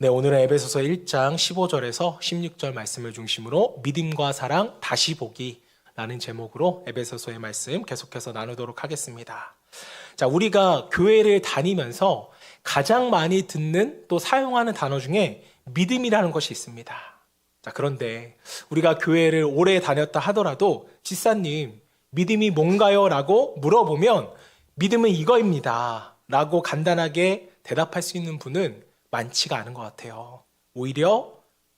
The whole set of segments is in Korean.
네, 오늘은 에베소서 1장 15절에서 16절 말씀을 중심으로 믿음과 사랑 다시 보기라는 제목으로 에베소서의 말씀 계속해서 나누도록 하겠습니다. 자, 우리가 교회를 다니면서 가장 많이 듣는 또 사용하는 단어 중에 믿음이라는 것이 있습니다. 자, 그런데 우리가 교회를 오래 다녔다 하더라도 집사님, 믿음이 뭔가요? 라고 물어보면 믿음은 이거입니다. 라고 간단하게 대답할 수 있는 분은 많지가 않은 것 같아요. 오히려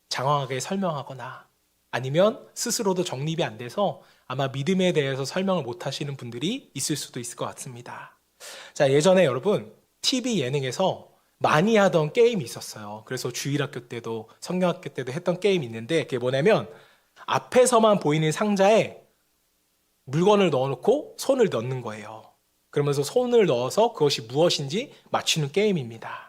장황하게 설명하거나 아니면 스스로도 정립이 안 돼서 아마 믿음에 대해서 설명을 못 하시는 분들이 있을 수도 있을 것 같습니다. 자, 예전에 여러분 TV 예능에서 많이 하던 게임이 있었어요. 그래서 주일학교 때도 성경학교 때도 했던 게임이 있는데 그게 뭐냐면 앞에서만 보이는 상자에 물건을 넣어놓고 손을 넣는 거예요. 그러면서 손을 넣어서 그것이 무엇인지 맞추는 게임입니다.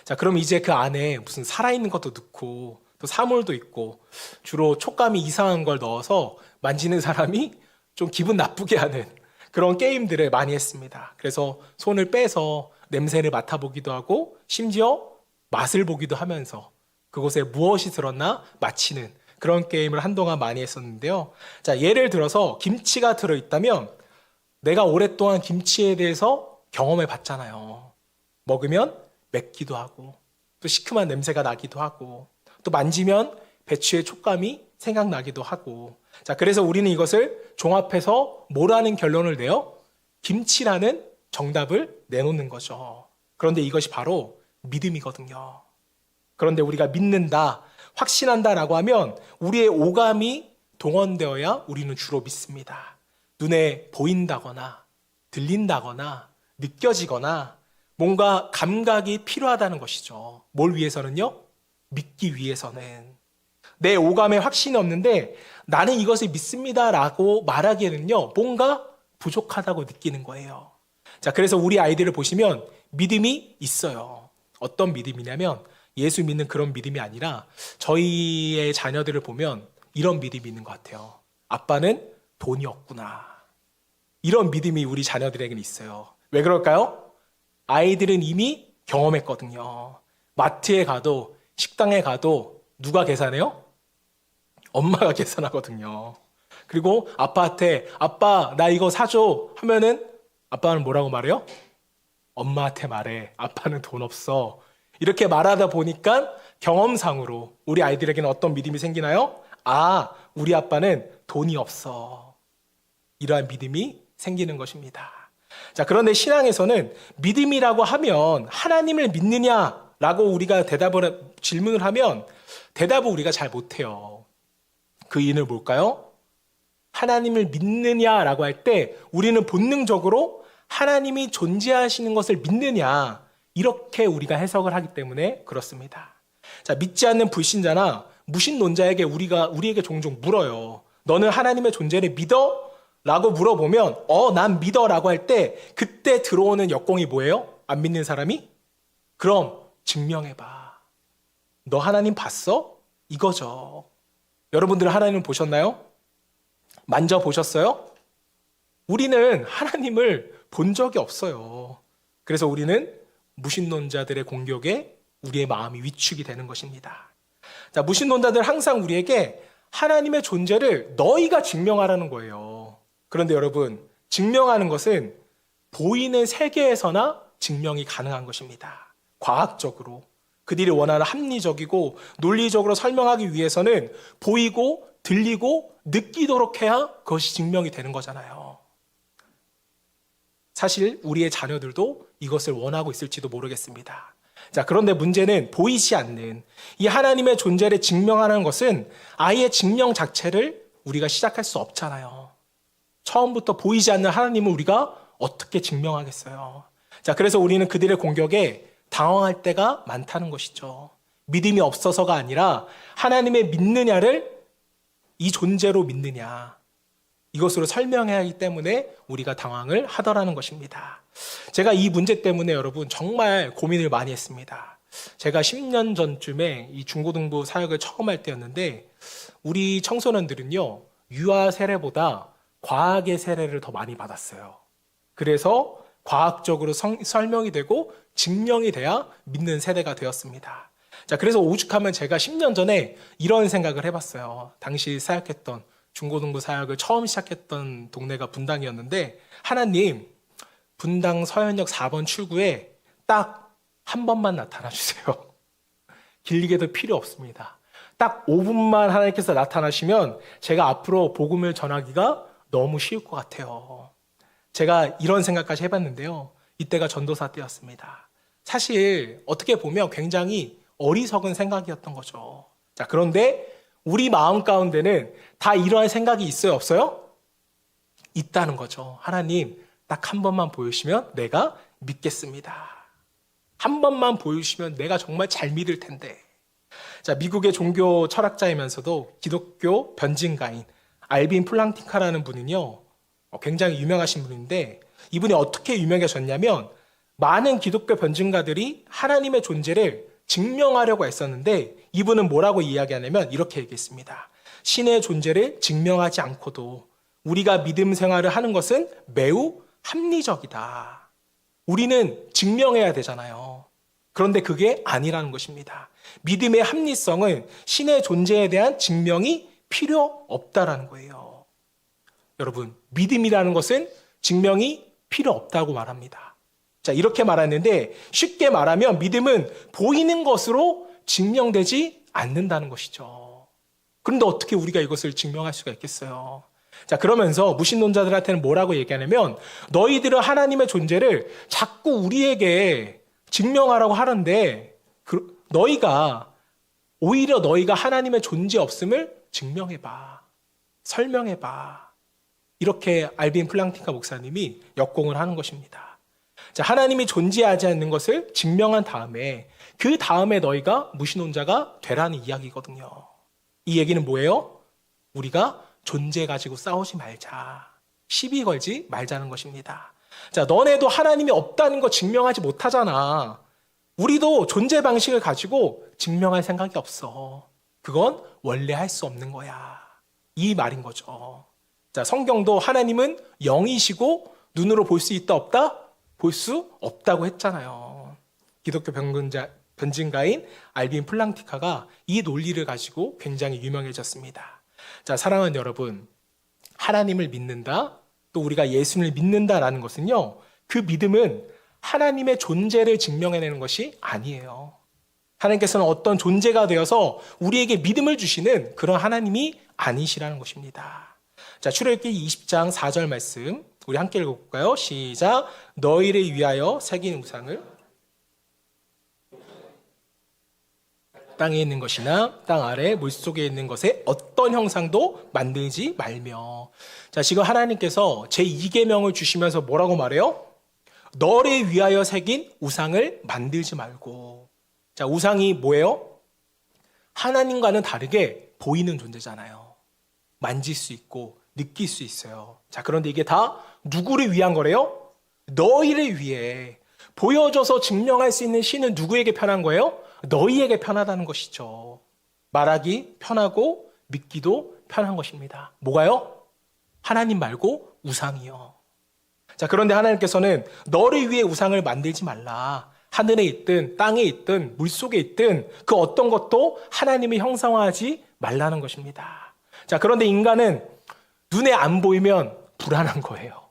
자, 그럼 이제 그 안에 무슨 살아있는 것도 넣고 또 사물도 있고 주로 촉감이 이상한 걸 넣어서 만지는 사람이 좀 기분 나쁘게 하는 그런 게임들을 많이 했습니다. 그래서 손을 빼서 냄새를 맡아보기도 하고 심지어 맛을 보기도 하면서 그곳에 무엇이 들었나 맞히는 그런 게임을 한동안 많이 했었는데요. 자, 예를 들어서 김치가 들어있다면 내가 오랫동안 김치에 대해서 경험해 봤잖아요. 먹으면 맵기도 하고 또 시큼한 냄새가 나기도 하고 또 만지면 배추의 촉감이 생각나기도 하고 자, 그래서 우리는 이것을 종합해서 뭐라는 결론을 내어? 김치라는 정답을 내놓는 거죠. 그런데 이것이 바로 믿음이거든요. 그런데 우리가 믿는다, 확신한다라고 하면 우리의 오감이 동원되어야 우리는 주로 믿습니다. 눈에 보인다거나 들린다거나 느껴지거나 뭔가 감각이 필요하다는 것이죠. 뭘 위해서는요? 믿기 위해서는. 내 오감에 확신이 없는데 나는 이것을 믿습니다라고 말하기에는요, 뭔가 부족하다고 느끼는 거예요. 자, 그래서 우리 아이들을 보시면 믿음이 있어요. 어떤 믿음이냐면 예수 믿는 그런 믿음이 아니라 저희의 자녀들을 보면 이런 믿음이 있는 것 같아요. 아빠는 돈이 없구나. 이런 믿음이 우리 자녀들에게는 있어요. 왜 그럴까요? 아이들은 이미 경험했거든요. 마트에 가도 식당에 가도 누가 계산해요? 엄마가 계산하거든요. 그리고 아빠한테 아빠 나 이거 사줘 하면은 아빠는 뭐라고 말해요? 엄마한테 말해. 아빠는 돈 없어. 이렇게 말하다 보니까 경험상으로 우리 아이들에게는 어떤 믿음이 생기나요? 아, 우리 아빠는 돈이 없어. 이러한 믿음이 생기는 것입니다. 자, 그런데 신앙에서는 믿음이라고 하면 하나님을 믿느냐라고 우리가 질문을 하면 대답을 우리가 잘 못해요. 그 이유는 뭘까요? 하나님을 믿느냐라고 할 때 우리는 본능적으로 하나님이 존재하시는 것을 믿느냐 이렇게 우리가 해석을 하기 때문에 그렇습니다. 자, 믿지 않는 불신자나 무신론자에게 우리에게 종종 물어요. 너는 하나님의 존재를 믿어? 라고 물어보면 난 믿어 라고 할 때 그때 들어오는 역공이 뭐예요? 안 믿는 사람이? 그럼 증명해봐. 너 하나님 봤어? 이거죠. 여러분들은 하나님을 보셨나요? 만져보셨어요? 우리는 하나님을 본 적이 없어요. 그래서 우리는 무신론자들의 공격에 우리의 마음이 위축이 되는 것입니다. 자, 무신론자들 항상 우리에게 하나님의 존재를 너희가 증명하라는 거예요. 그런데 여러분, 증명하는 것은 보이는 세계에서나 증명이 가능한 것입니다. 과학적으로. 그들이 원하는 합리적이고 논리적으로 설명하기 위해서는 보이고 들리고 느끼도록 해야 그것이 증명이 되는 거잖아요. 사실 우리의 자녀들도 이것을 원하고 있을지도 모르겠습니다. 자, 그런데 문제는 보이지 않는 이 하나님의 존재를 증명하는 것은 아예 증명 자체를 우리가 시작할 수 없잖아요. 처음부터 보이지 않는 하나님을 우리가 어떻게 증명하겠어요? 자, 그래서 우리는 그들의 공격에 당황할 때가 많다는 것이죠. 믿음이 없어서가 아니라 하나님의 믿느냐를 이 존재로 믿느냐 이것으로 설명해야 하기 때문에 우리가 당황을 하더라는 것입니다. 제가 이 문제 때문에 여러분 정말 고민을 많이 했습니다. 제가 10년 전쯤에 이 중고등부 사역을 처음 할 때였는데 우리 청소년들은요 유아 세례보다 과학의 세례를 더 많이 받았어요. 그래서 과학적으로 설명이 되고 증명이 돼야 믿는 세대가 되었습니다. 자, 그래서 오죽하면 제가 10년 전에 이런 생각을 해봤어요. 당시 사역했던, 중고등부 사역을 처음 시작했던 동네가 분당이었는데, 하나님, 분당 서현역 4번 출구에 딱 한 번만 나타나 주세요. 길게도 필요 없습니다. 딱 5분만 하나님께서 나타나시면 제가 앞으로 복음을 전하기가 너무 쉬울 것 같아요. 제가 이런 생각까지 해봤는데요. 이때가 전도사 때였습니다. 사실 어떻게 보면 굉장히 어리석은 생각이었던 거죠. 자, 그런데 우리 마음 가운데는 다 이러한 생각이 있어요, 없어요? 있다는 거죠. 하나님, 딱 한 번만 보여주시면 내가 믿겠습니다. 한 번만 보여주시면 내가 정말 잘 믿을 텐데. 자, 미국의 종교 철학자이면서도 기독교 변증가인 알빈 플랑티카라는 분은요, 굉장히 유명하신 분인데, 이분이 어떻게 유명해졌냐면 많은 기독교 변증가들이 하나님의 존재를 증명하려고 했었는데, 이분은 뭐라고 이야기하냐면 이렇게 얘기했습니다. 신의 존재를 증명하지 않고도 우리가 믿음 생활을 하는 것은 매우 합리적이다. 우리는 증명해야 되잖아요. 그런데 그게 아니라는 것입니다. 믿음의 합리성은 신의 존재에 대한 증명이 필요 없다라는 거예요. 여러분, 믿음이라는 것은 증명이 필요 없다고 말합니다. 자, 이렇게 말하는데 쉽게 말하면 믿음은 보이는 것으로 증명되지 않는다는 것이죠. 그런데 어떻게 우리가 이것을 증명할 수가 있겠어요? 자, 그러면서 무신론자들한테는 뭐라고 얘기하냐면 너희들은 하나님의 존재를 자꾸 우리에게 증명하라고 하는데 오히려 너희가 하나님의 존재 없음을 증명해봐. 설명해봐. 이렇게 알빈 플랑티카 목사님이 역공을 하는 것입니다. 자, 하나님이 존재하지 않는 것을 증명한 다음에 그 다음에 너희가 무신론자가 되라는 이야기거든요. 이 얘기는 뭐예요? 우리가 존재 가지고 싸우지 말자. 시비 걸지 말자는 것입니다. 자, 너네도 하나님이 없다는 거 증명하지 못하잖아. 우리도 존재 방식을 가지고 증명할 생각이 없어. 그건 원래 할 수 없는 거야. 이 말인 거죠. 자, 성경도 하나님은 영이시고 눈으로 볼 수 있다 없다? 볼 수 없다고 했잖아요. 기독교 변증가인 알빈 플랑티카가 이 논리를 가지고 굉장히 유명해졌습니다. 자, 사랑하는 여러분, 하나님을 믿는다, 또 우리가 예수님을 믿는다라는 것은요, 그 믿음은 하나님의 존재를 증명해내는 것이 아니에요. 하나님께서는 어떤 존재가 되어서 우리에게 믿음을 주시는 그런 하나님이 아니시라는 것입니다. 자, 출애굽기 20장 4절 말씀 우리 함께 읽어볼까요? 시작. 너희를 위하여 새긴 우상을 땅에 있는 것이나 땅 아래 물속에 있는 것에 어떤 형상도 만들지 말며. 자, 지금 하나님께서 제2계명을 주시면서 뭐라고 말해요? 너를 위하여 새긴 우상을 만들지 말고. 자, 우상이 뭐예요? 하나님과는 다르게 보이는 존재잖아요. 만질 수 있고 느낄 수 있어요. 자, 그런데 이게 다 누구를 위한 거래요? 너희를 위해. 보여줘서 증명할 수 있는 신은 누구에게 편한 거예요? 너희에게 편하다는 것이죠. 말하기 편하고 믿기도 편한 것입니다. 뭐가요? 하나님 말고 우상이요. 자, 그런데 하나님께서는 너를 위해 우상을 만들지 말라. 하늘에 있든 땅에 있든 물속에 있든 그 어떤 것도 하나님을 형상화하지 말라는 것입니다. 자, 그런데 인간은 눈에 안 보이면 불안한 거예요.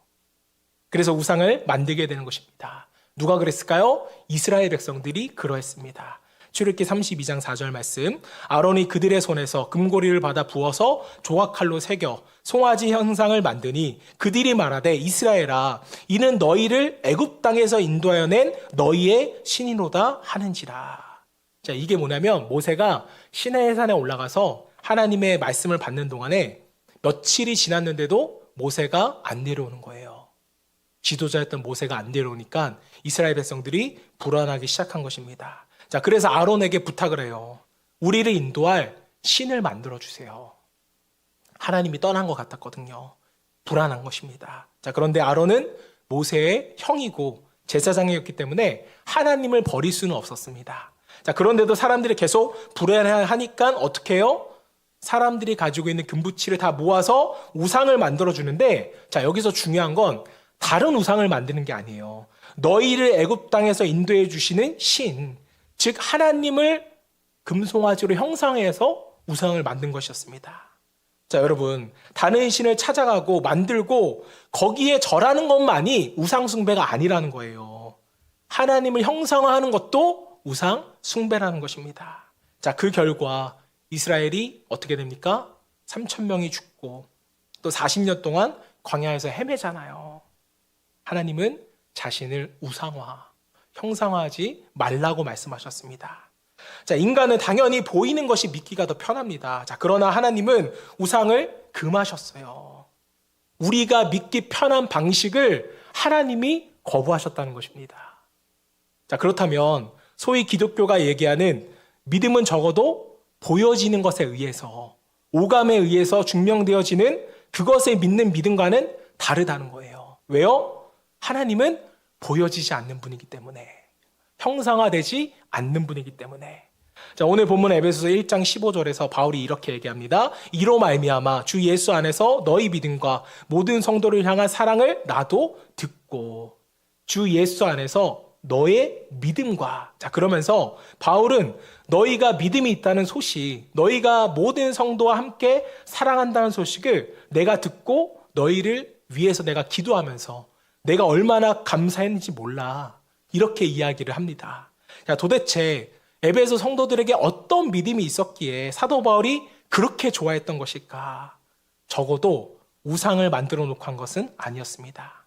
그래서 우상을 만들게 되는 것입니다. 누가 그랬을까요? 이스라엘 백성들이 그러했습니다. 출애굽기 32장 4절 말씀. 아론이 그들의 손에서 금고리를 받아 부어서 조각칼로 새겨 송아지 형상을 만드니 그들이 말하되 이스라엘아 이는 너희를 애굽 땅에서 인도하여 낸 너희의 신이로다 하는지라. 자, 이게 뭐냐면 모세가 시내의 산에 올라가서 하나님의 말씀을 받는 동안에 며칠이 지났는데도 모세가 안 내려오는 거예요. 지도자였던 모세가 안 내려오니까 이스라엘 백성들이 불안하기 시작한 것입니다. 자, 그래서 아론에게 부탁을 해요. 우리를 인도할 신을 만들어 주세요. 하나님이 떠난 것 같았거든요. 불안한 것입니다. 자, 그런데 아론은 모세의 형이고 제사장이었기 때문에 하나님을 버릴 수는 없었습니다. 자, 그런데도 사람들이 계속 불안해하니까 어떻게 해요? 사람들이 가지고 있는 금부치를 다 모아서 우상을 만들어 주는데, 자, 여기서 중요한 건 다른 우상을 만드는 게 아니에요. 너희를 애굽 땅에서 인도해 주시는 신, 즉 하나님을 금송아지로 형상해서 우상을 만든 것이었습니다. 자, 여러분, 다른 신을 찾아가고 만들고 거기에 절하는 것만이 우상 숭배가 아니라는 거예요. 하나님을 형상화하는 것도 우상 숭배라는 것입니다. 자, 그 결과 이스라엘이 어떻게 됩니까? 3,000명이 죽고 또 40년 동안 광야에서 헤매잖아요. 하나님은 자신을 우상화, 형상화하지 말라고 말씀하셨습니다. 자, 인간은 당연히 보이는 것이 믿기가 더 편합니다. 자, 그러나 하나님은 우상을 금하셨어요. 우리가 믿기 편한 방식을 하나님이 거부하셨다는 것입니다. 자, 그렇다면 소위 기독교가 얘기하는 믿음은 적어도 보여지는 것에 의해서, 오감에 의해서 증명되어지는 그것에 믿는 믿음과는 다르다는 거예요. 왜요? 하나님은 보여지지 않는 분이기 때문에, 형상화되지 않는 분이기 때문에. 자, 오늘 본문 에베소서 1장 15절에서 바울이 이렇게 얘기합니다. 이로 말미암아 주 예수 안에서 너희 믿음과 모든 성도를 향한 사랑을 나도 듣고, 주 예수 안에서 너의 믿음과. 자, 그러면서 바울은 너희가 믿음이 있다는 소식, 너희가 모든 성도와 함께 사랑한다는 소식을 내가 듣고 너희를 위해서 내가 기도하면서 내가 얼마나 감사했는지 몰라, 이렇게 이야기를 합니다. 자, 도대체 에베소 성도들에게 어떤 믿음이 있었기에 사도 바울이 그렇게 좋아했던 것일까? 적어도 우상을 만들어 놓고 한 것은 아니었습니다.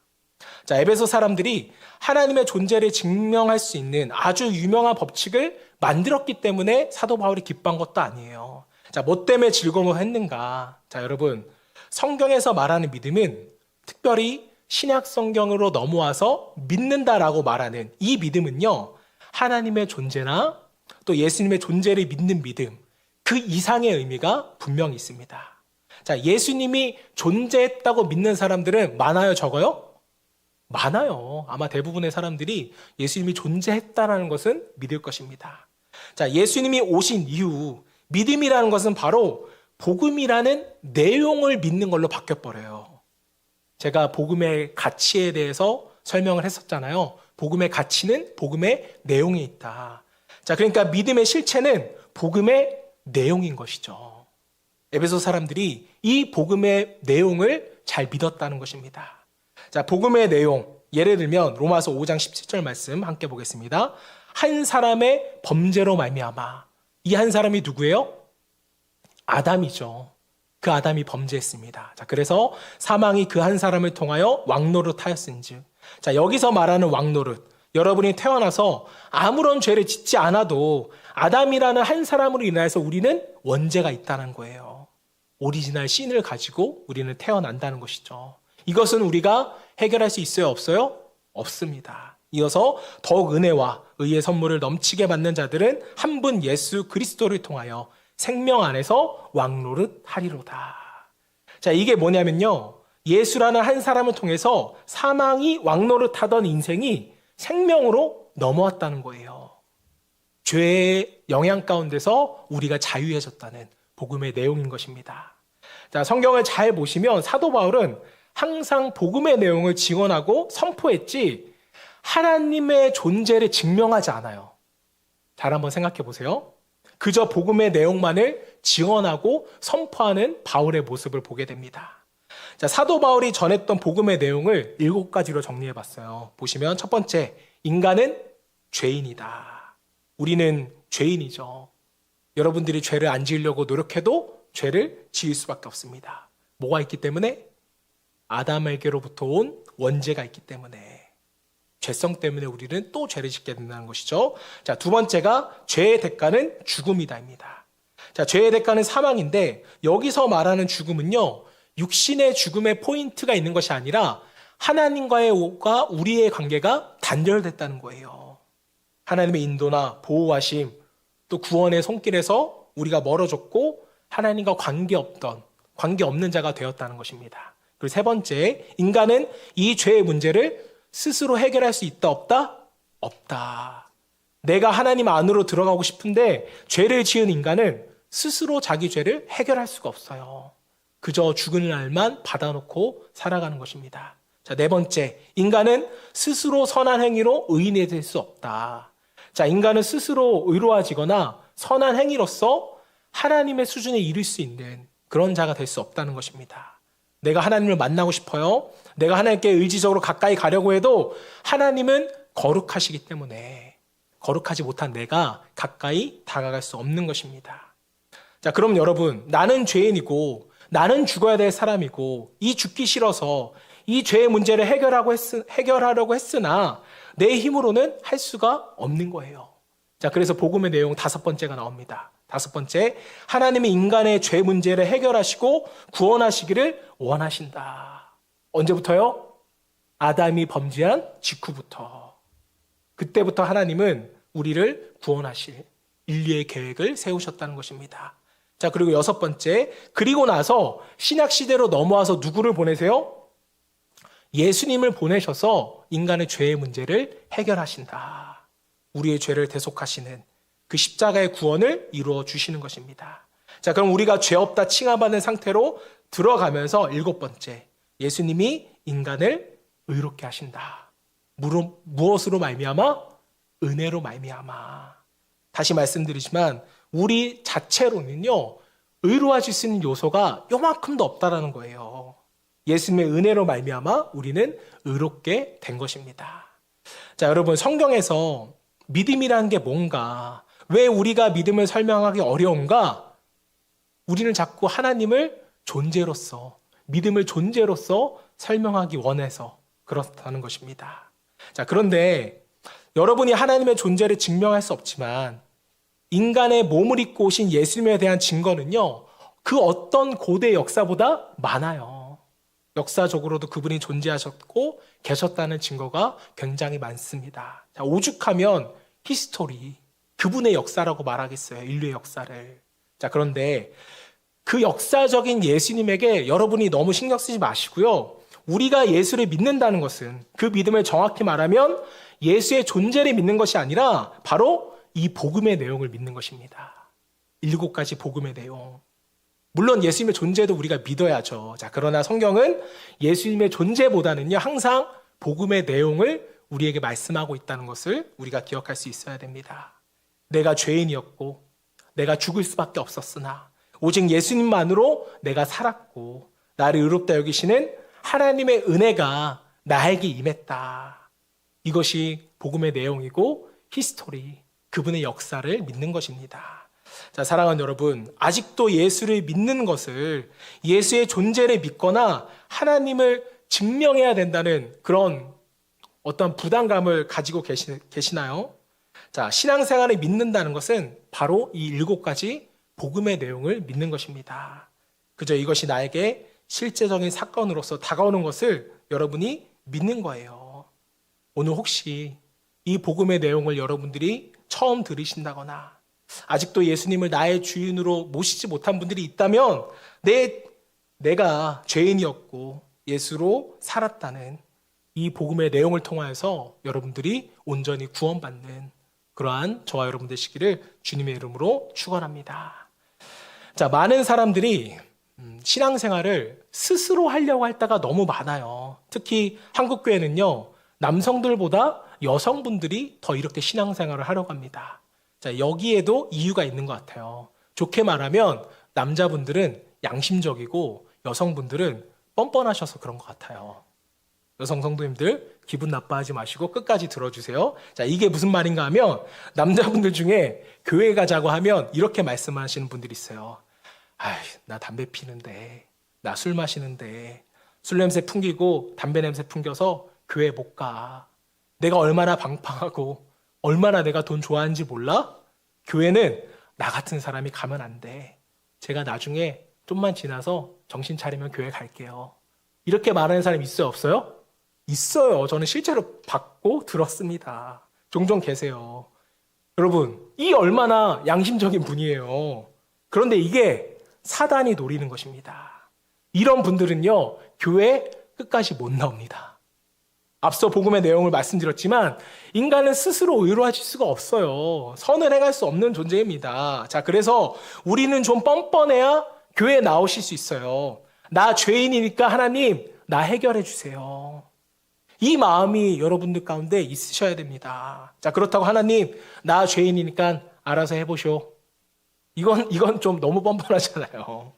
자, 에베소 사람들이 하나님의 존재를 증명할 수 있는 아주 유명한 법칙을 만들었기 때문에 사도 바울이 기뻐한 것도 아니에요. 자, 뭐 때문에 즐거움을 했는가? 자, 여러분, 성경에서 말하는 믿음은 특별히 신약 성경으로 넘어와서 믿는다라고 말하는 이 믿음은요, 하나님의 존재나 또 예수님의 존재를 믿는 믿음, 그 이상의 의미가 분명히 있습니다. 자, 예수님이 존재했다고 믿는 사람들은 많아요, 적어요? 많아요. 아마 대부분의 사람들이 예수님이 존재했다라는 것은 믿을 것입니다. 자, 예수님이 오신 이후 믿음이라는 것은 바로 복음이라는 내용을 믿는 걸로 바뀌어버려요. 제가 복음의 가치에 대해서 설명을 했었잖아요. 복음의 가치는 복음의 내용에 있다. 자, 그러니까 믿음의 실체는 복음의 내용인 것이죠. 에베소 사람들이 이 복음의 내용을 잘 믿었다는 것입니다. 자, 복음의 내용, 예를 들면 로마서 5장 17절 말씀 함께 보겠습니다. 한 사람의 범죄로 말미암아. 이 한 사람이 누구예요? 아담이죠. 그 아담이 범죄했습니다. 자, 그래서 사망이 그 한 사람을 통하여 왕노릇하였은즉. 자, 여기서 말하는 왕노릇, 여러분이 태어나서 아무런 죄를 짓지 않아도 아담이라는 한 사람으로 인하여서 우리는 원죄가 있다는 거예요. 오리지널 신을 가지고 우리는 태어난다는 것이죠. 이것은 우리가 해결할 수 있어요, 없어요? 없습니다. 이어서 더욱 은혜와 의의 선물을 넘치게 받는 자들은 한 분 예수 그리스도를 통하여 생명 안에서 왕노릇 하리로다. 자, 이게 뭐냐면요, 예수라는 한 사람을 통해서 사망이 왕노릇 하던 인생이 생명으로 넘어왔다는 거예요. 죄의 영향 가운데서 우리가 자유해졌다는 복음의 내용인 것입니다. 자, 성경을 잘 보시면 사도 바울은 항상 복음의 내용을 증언하고 선포했지 하나님의 존재를 증명하지 않아요. 잘 한번 생각해 보세요. 그저 복음의 내용만을 증언하고 선포하는 바울의 모습을 보게 됩니다. 자, 사도 바울이 전했던 복음의 내용을 7가지로 정리해 봤어요. 보시면 첫 번째, 인간은 죄인이다. 우리는 죄인이죠. 여러분들이 죄를 안 지으려고 노력해도 죄를 지을 수밖에 없습니다. 뭐가 있기 때문에? 아담에게로부터 온 원죄가 있기 때문에, 죄성 때문에 우리는 또 죄를 짓게 된다는 것이죠. 자, 두 번째가 죄의 대가는 죽음이다입니다. 자, 죄의 대가는 사망인데 여기서 말하는 죽음은요, 육신의 죽음의 포인트가 있는 것이 아니라 하나님과의 우리의 관계가 단절됐다는 거예요. 하나님의 인도나 보호하심, 또 구원의 손길에서 우리가 멀어졌고 하나님과 관계없는 자가 되었다는 것입니다. 그리고 세 번째, 인간은 이 죄의 문제를 스스로 해결할 수 있다, 없다? 없다. 내가 하나님 안으로 들어가고 싶은데 죄를 지은 인간은 스스로 자기 죄를 해결할 수가 없어요. 그저 죽은 날만 받아놓고 살아가는 것입니다. 자, 네 번째, 인간은 스스로 선한 행위로 의인이 될 수 없다. 자, 인간은 스스로 의로워지거나 선한 행위로서 하나님의 수준에 이를 수 있는 그런 자가 될 수 없다는 것입니다. 내가 하나님을 만나고 싶어요. 내가 하나님께 의지적으로 가까이 가려고 해도 하나님은 거룩하시기 때문에 거룩하지 못한 내가 가까이 다가갈 수 없는 것입니다. 자, 그럼 여러분, 나는 죄인이고 나는 죽어야 될 사람이고 이 죽기 싫어서 이 죄의 문제를 해결하려고 했으나 내 힘으로는 할 수가 없는 거예요. 자, 그래서 복음의 내용 5번째가 나옵니다. 5번째, 하나님이 인간의 죄 문제를 해결하시고 구원하시기를 원하신다. 언제부터요? 아담이 범죄한 직후부터. 그때부터 하나님은 우리를 구원하실 인류의 계획을 세우셨다는 것입니다. 자, 그리고 6번째, 그리고 나서 신약시대로 넘어와서 누구를 보내세요? 예수님을 보내셔서 인간의 죄의 문제를 해결하신다. 우리의 죄를 대속하시는 그 십자가의 구원을 이루어 주시는 것입니다. 자, 그럼 우리가 죄 없다 칭함받는 상태로 들어가면서 7번째, 예수님이 인간을 의롭게 하신다. 무엇으로 말미암아? 은혜로 말미암아. 다시 말씀드리지만 우리 자체로는요, 의로워질 수 있는 요소가 요만큼도 없다라는 거예요. 예수님의 은혜로 말미암아 우리는 의롭게 된 것입니다. 자, 여러분, 성경에서 믿음이라는 게 뭔가, 왜 우리가 믿음을 설명하기 어려운가? 우리는 자꾸 하나님을 존재로서, 믿음을 존재로서 설명하기 원해서 그렇다는 것입니다. 자, 그런데 여러분이 하나님의 존재를 증명할 수 없지만 인간의 몸을 입고 오신 예수님에 대한 증거는요, 그 어떤 고대 역사보다 많아요. 역사적으로도 그분이 존재하셨고 계셨다는 증거가 굉장히 많습니다. 자, 오죽하면 히스토리, 그분의 역사라고 말하겠어요. 인류의 역사를. 자, 그런데 그 역사적인 예수님에게 여러분이 너무 신경 쓰지 마시고요. 우리가 예수를 믿는다는 것은, 그 믿음을 정확히 말하면 예수의 존재를 믿는 것이 아니라 바로 이 복음의 내용을 믿는 것입니다. 7가지 복음의 내용. 물론 예수님의 존재도 우리가 믿어야죠. 자, 그러나 성경은 예수님의 존재보다는요, 항상 복음의 내용을 우리에게 말씀하고 있다는 것을 우리가 기억할 수 있어야 됩니다. 내가 죄인이었고 내가 죽을 수밖에 없었으나 오직 예수님만으로 내가 살았고 나를 의롭다 여기시는 하나님의 은혜가 나에게 임했다. 이것이 복음의 내용이고 히스토리, 그분의 역사를 믿는 것입니다. 자, 사랑하는 여러분, 아직도 예수를 믿는 것을, 예수의 존재를 믿거나 하나님을 증명해야 된다는 그런 어떤 부담감을 가지고 계시나요? 자, 신앙생활을 믿는다는 것은 바로 이 7가지 복음의 내용을 믿는 것입니다. 그저 이것이 나에게 실제적인 사건으로서 다가오는 것을 여러분이 믿는 거예요. 오늘 혹시 이 복음의 내용을 여러분들이 처음 들으신다거나 아직도 예수님을 나의 주인으로 모시지 못한 분들이 있다면 내가 죄인이었고 예수로 살았다는 이 복음의 내용을 통하여서 여러분들이 온전히 구원받는 그러한 저와 여러분 되시기를 주님의 이름으로 축원합니다. 자, 많은 사람들이 신앙생활을 스스로 하려고 할 때가 너무 많아요. 특히 한국교회는요, 남성들보다 여성분들이 더 이렇게 신앙생활을 하려고 합니다. 자, 여기에도 이유가 있는 것 같아요. 좋게 말하면 남자분들은 양심적이고 여성분들은 뻔뻔하셔서 그런 것 같아요. 여성 성도님들 기분 나빠하지 마시고 끝까지 들어주세요. 자, 이게 무슨 말인가 하면 남자분들 중에 교회 가자고 하면 이렇게 말씀하시는 분들이 있어요. 나 담배 피는데, 나 술 마시는데 술 냄새 풍기고 담배 냄새 풍겨서 교회 못 가. 내가 얼마나 방팡하고 얼마나 내가 돈 좋아하는지 몰라? 교회는 나 같은 사람이 가면 안 돼. 제가 나중에 좀만 지나서 정신 차리면 교회 갈게요. 이렇게 말하는 사람 있어요, 없어요? 있어요. 저는 실제로 봤고 들었습니다. 종종 계세요. 여러분, 이 얼마나 양심적인 분이에요. 그런데 이게 사단이 노리는 것입니다. 이런 분들은요, 교회 끝까지 못 나옵니다. 앞서 복음의 내용을 말씀드렸지만 인간은 스스로 의로워질 수가 없어요. 선을 행할 수 없는 존재입니다. 자, 그래서 우리는 좀 뻔뻔해야 교회에 나오실 수 있어요. 나 죄인이니까 하나님, 나 해결해 주세요. 이 마음이 여러분들 가운데 있으셔야 됩니다. 자, 그렇다고 하나님, 나 죄인이니까 알아서 해보쇼. 이건 좀 너무 뻔뻔하잖아요.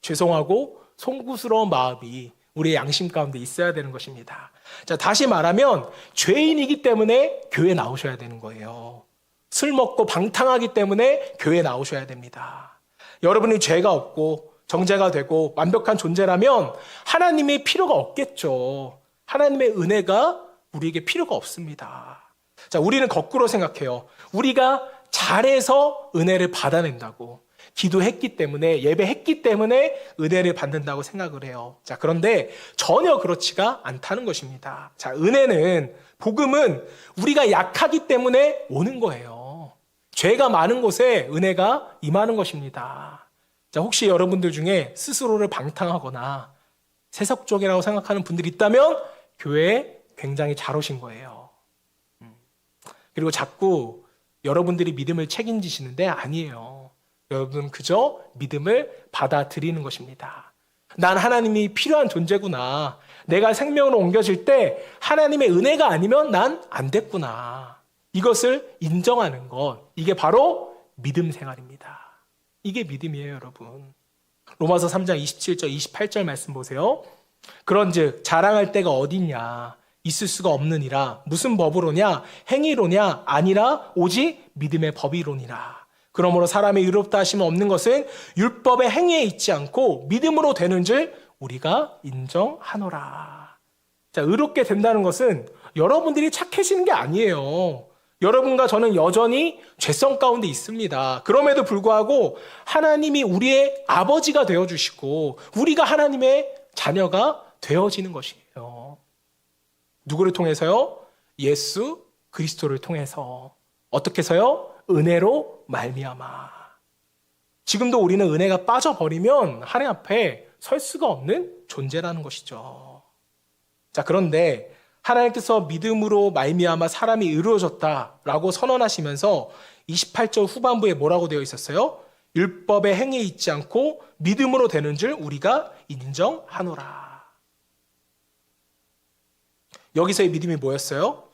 죄송하고 송구스러운 마음이 우리의 양심 가운데 있어야 되는 것입니다. 자, 다시 말하면 죄인이기 때문에 교회에 나오셔야 되는 거예요. 술 먹고 방탕하기 때문에 교회에 나오셔야 됩니다. 여러분이 죄가 없고 정죄가 되고 완벽한 존재라면 하나님의 필요가 없겠죠. 하나님의 은혜가 우리에게 필요가 없습니다. 자, 우리는 거꾸로 생각해요. 우리가 잘해서 은혜를 받아낸다고, 기도했기 때문에, 예배했기 때문에 은혜를 받는다고 생각을 해요. 자, 그런데 전혀 그렇지가 않다는 것입니다. 자, 은혜는, 복음은 우리가 약하기 때문에 오는 거예요. 죄가 많은 곳에 은혜가 임하는 것입니다. 자, 혹시 여러분들 중에 스스로를 방탕하거나 세속적이라고 생각하는 분들이 있다면 교회에 굉장히 잘 오신 거예요. 그리고 자꾸 여러분들이 믿음을 책임지시는데 아니에요. 여러분 그저 믿음을 받아들이는 것입니다. 난 하나님이 필요한 존재구나. 내가 생명으로 옮겨질 때 하나님의 은혜가 아니면 난 안 됐구나. 이것을 인정하는 것. 이게 바로 믿음 생활입니다. 이게 믿음이에요, 여러분. 로마서 3장 27절, 28절 말씀 보세요. 그런즉 자랑할 데가 어딨냐? 있을 수가 없느니라. 무슨 법으로냐? 행위로냐? 아니라 오직 믿음의 법이로니라. 그러므로 사람의 의롭다 하심은 없는 것은 율법의 행위에 있지 않고 믿음으로 되는 줄 우리가 인정하노라. 자, 의롭게 된다는 것은 여러분들이 착해지는 게 아니에요. 여러분과 저는 여전히 죄성 가운데 있습니다. 그럼에도 불구하고 하나님이 우리의 아버지가 되어주시고 우리가 하나님의 자녀가 되어지는 것이에요. 누구를 통해서요? 예수 그리스도를 통해서. 어떻게 해서요? 은혜로 말미암아. 지금도 우리는 은혜가 빠져버리면 하나님 앞에 설 수가 없는 존재라는 것이죠. 자, 그런데 하나님께서 믿음으로 말미암아 사람이 의로워졌다라고 선언하시면서 28절 후반부에 뭐라고 되어 있었어요? 율법의 행위에 있지 않고 믿음으로 되는 줄 우리가 인정하노라. 여기서의 믿음이 뭐였어요?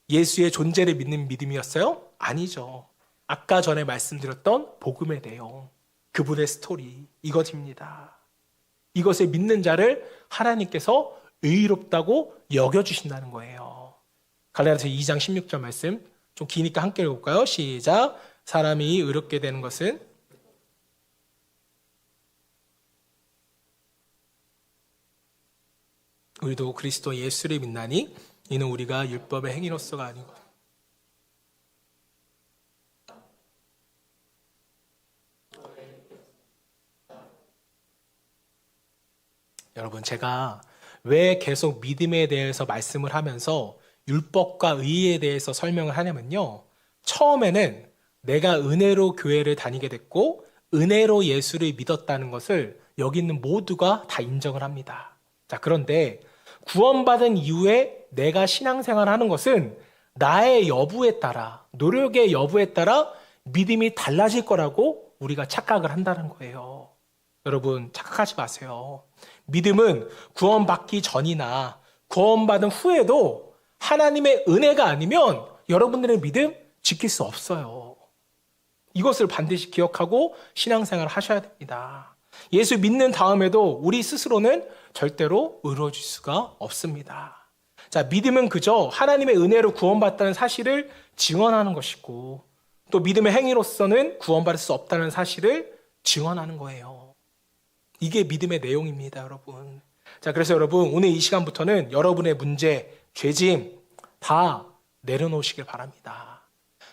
예수의 존재를 믿는 믿음이었어요? 아니죠. 아까 전에 말씀드렸던 복음의 내용, 그분의 스토리, 이것입니다. 이것을 믿는 자를 하나님께서 의롭다고 여겨주신다는 거예요. 갈라디아서 2장 16절 말씀 좀 기니까 함께 읽어볼까요? 시작. 사람이 의롭게 되는 것은 우리도 그리스도 예수를 믿나니 이는 우리가 율법의 행위로서가 아니고 여러분 제가 왜 계속 믿음에 대해서 말씀을 하면서 율법과 의에 대해서 설명을 하냐면요. 처음에는 내가 은혜로 교회를 다니게 됐고 은혜로 예수를 믿었다는 것을 여기 있는 모두가 다 인정을 합니다. 자, 그런데 구원받은 이후에 내가 신앙생활을 하는 것은 나의 여부에 따라, 노력의 여부에 따라 믿음이 달라질 거라고 우리가 착각을 한다는 거예요. 여러분 착각하지 마세요. 믿음은 구원받기 전이나 구원받은 후에도 하나님의 은혜가 아니면 여러분들의 믿음 지킬 수 없어요. 이것을 반드시 기억하고 신앙생활을 하셔야 됩니다. 예수 믿는 다음에도 우리 스스로는 절대로 의로워질 수가 없습니다. 자, 믿음은 그저 하나님의 은혜로 구원받다는 사실을 증언하는 것이고 또 믿음의 행위로서는 구원받을 수 없다는 사실을 증언하는 거예요. 이게 믿음의 내용입니다, 여러분. 자, 그래서 여러분 오늘 이 시간부터는 여러분의 문제, 죄짐 다 내려놓으시길 바랍니다.